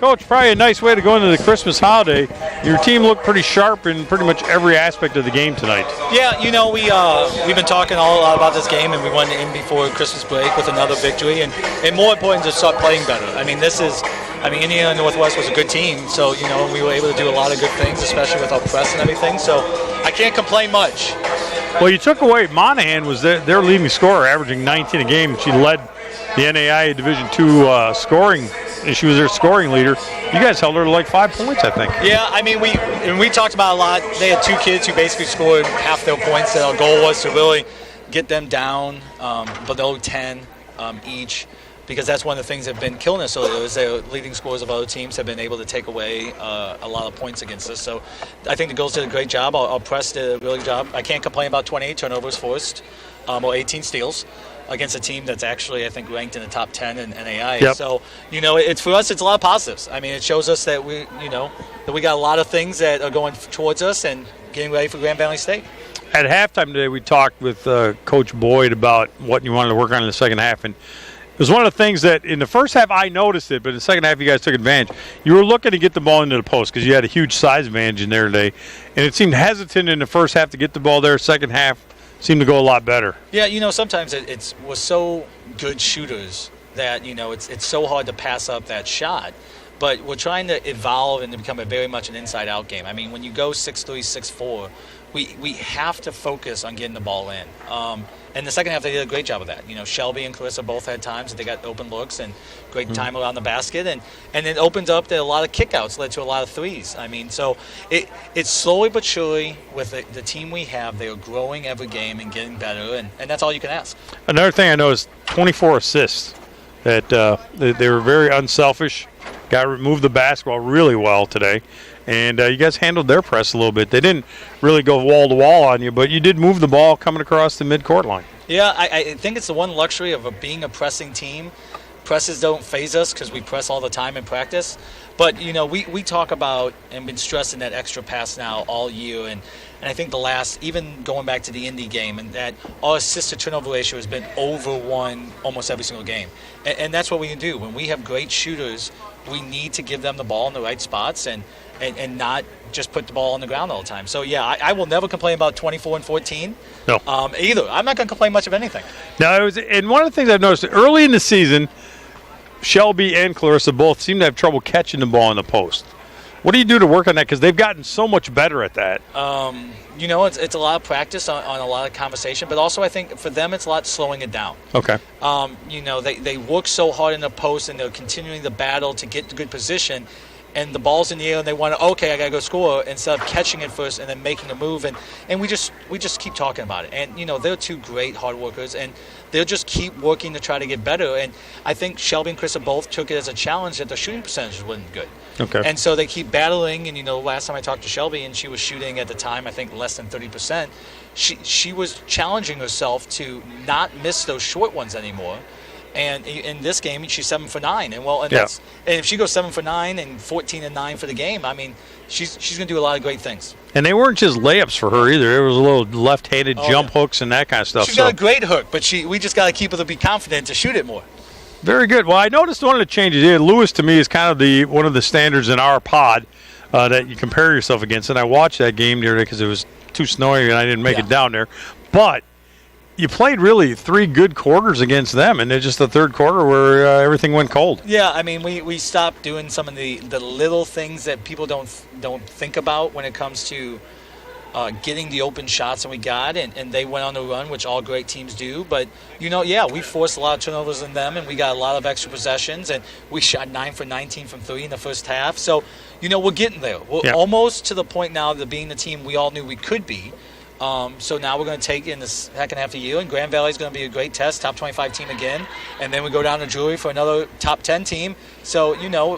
Coach, probably a nice way to go into the Christmas holiday. Your team looked pretty sharp in pretty much every aspect of the game tonight. Yeah, we've been talking all about this game, and we went in before Christmas break with another victory, and more important to start playing better. Indiana Northwest was a good team, so, we were able to do a lot of good things, especially with our press and everything, so I can't complain much. Well, you took away, Monahan was their leading scorer, averaging 19 a game. She led the NAIA Division II scoring, and she was their scoring leader. You guys held her to like 5 points, I think. Yeah, we talked about a lot. They had 2 kids who basically scored half their points. Our goal was to really get them down below 10 each, because that's one of the things that have been killing us. So the leading scorers of other teams have been able to take away a lot of points against us. So I think the girls did a great job. Our press did a really good job. I can't complain about 28 turnovers forced or 18 steals against a team that's actually, I think, ranked in the top 10 in NAIA. Yep. So, it's for us, it's a lot of positives. It shows us that we got a lot of things that are going towards us and getting ready for Grand Valley State. At halftime today, we talked with Coach Boyd about what you wanted to work on in the second half, and it was one of the things that in the first half I noticed it, but in the second half you guys took advantage. You were looking to get the ball into the post because you had a huge size advantage in there today, and it seemed hesitant in the first half to get the ball there. Second half seemed to go a lot better. Yeah, sometimes we're so good shooters that, it's so hard to pass up that shot. But we're trying to evolve and to become very much an inside-out game. When you go 6'3", 6'4", we have to focus on getting the ball in. And the second half, they did a great job of that. Shelby and Clarissa both had times that they got open looks and great time around the basket. And it opened up to a lot of kickouts, led to a lot of threes. So it's slowly but surely with the team we have, they are growing every game and getting better, and that's all you can ask. Another thing I noticed, 24 assists. That they were very unselfish. Moved the basketball really well today. And you guys handled their press a little bit. They didn't really go wall-to-wall on you, but you did move the ball coming across the mid-court line. Yeah, I think it's the one luxury of being a pressing team. Presses don't phase us because we press all the time in practice. But, we talk about and been stressing that extra pass now all year. And I think even going back to the Indy game, and that our assist-to-turnover ratio has been over 1 almost every single game. And that's what we can do. When we have great shooters, we need to give them the ball in the right spots and not just put the ball on the ground all the time. So, yeah, I will never complain about 24 and 14. No. Either. I'm not going to complain much of anything. No, and one of the things I've noticed, early in the season, Shelby and Clarissa both seem to have trouble catching the ball in the post. What do you do to work on that? Because they've gotten so much better at that. It's a lot of practice on a lot of conversation, but also I think for them it's a lot slowing it down. Okay. They work so hard in the post, and they're continuing the battle to get to good position, and the ball's in the air, and they want to, I got to go score, instead of catching it first and then making a move. And we just keep talking about it. And, they're 2 great hard workers, and they'll just keep working to try to get better. And I think Shelby and Krista both took it as a challenge that their shooting percentage wasn't good. Okay. And so they keep battling. And, last time I talked to Shelby, and she was shooting at the time, I think, less than 30%. She was challenging herself to not miss those short ones anymore. And in this game, she's 7 for 9, and if she goes 7 for 9 and 14 and 9 for the game, she's going to do a lot of great things. And they weren't just layups for her either. It was a little left-handed jump hooks and that kind of stuff. She's got a great hook, but we just got to keep her to be confident to shoot it more. Very good. Well, I noticed one of the changes here. Lewis, to me, is kind of one of the standards in our pod that you compare yourself against. And I watched that game the other day because it was too snowy and I didn't make it down there. But you played really 3 good quarters against them, and it's just the third quarter where everything went cold. Yeah, we stopped doing some of the little things that people don't think about when it comes to getting the open shots that we got, and they went on the run, which all great teams do. But, we forced a lot of turnovers in them, and we got a lot of extra possessions, and we shot 9 for 19 from 3 in the first half. So, we're getting there. We're almost to the point now of being the team we all knew we could be. So now we're going to take it in the second half of the year, and Grand Valley is going to be a great test, top 25 team again, and then we go down to Drury for another top 10 team. So,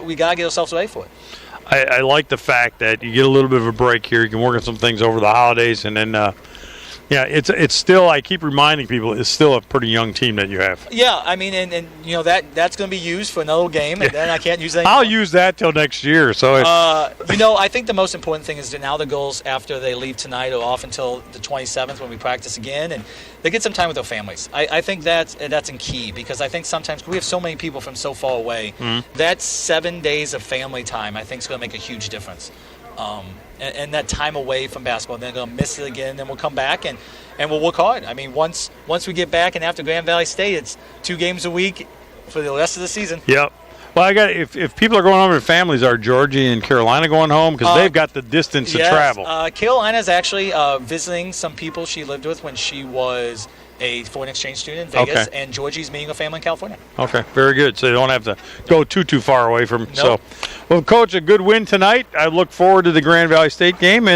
we got to get ourselves ready for it. I like the fact that you get a little bit of a break here. You can work on some things over the holidays, and then Yeah, it's still. I keep reminding people, it's still a pretty young team that you have. Yeah, I mean, and that's going to be used for another game, and then I can't use that anymore. I'll use that till next year. So I think the most important thing is that now the girls, after they leave tonight, are off until the 27th when we practice again, and they get some time with their families. I think that's in key, because I think sometimes we have so many people from so far away. That 7 days of family time, I think, is going to make a huge difference. And that time away from basketball, they're going to miss it again, and then we'll come back and we'll work hard. I mean, once we get back and after Grand Valley State, it's 2 games a week for the rest of the season. Yep. Well, if people are going home with families, are Georgie and Carolina going home? Because they've got the distance to travel. Carolina's actually visiting some people she lived with when she was a foreign exchange student in Vegas, and Georgie's meeting a family in California. Okay, very good. So you don't have to go too far away from. Nope. So, well, Coach, a good win tonight. I look forward to the Grand Valley State game.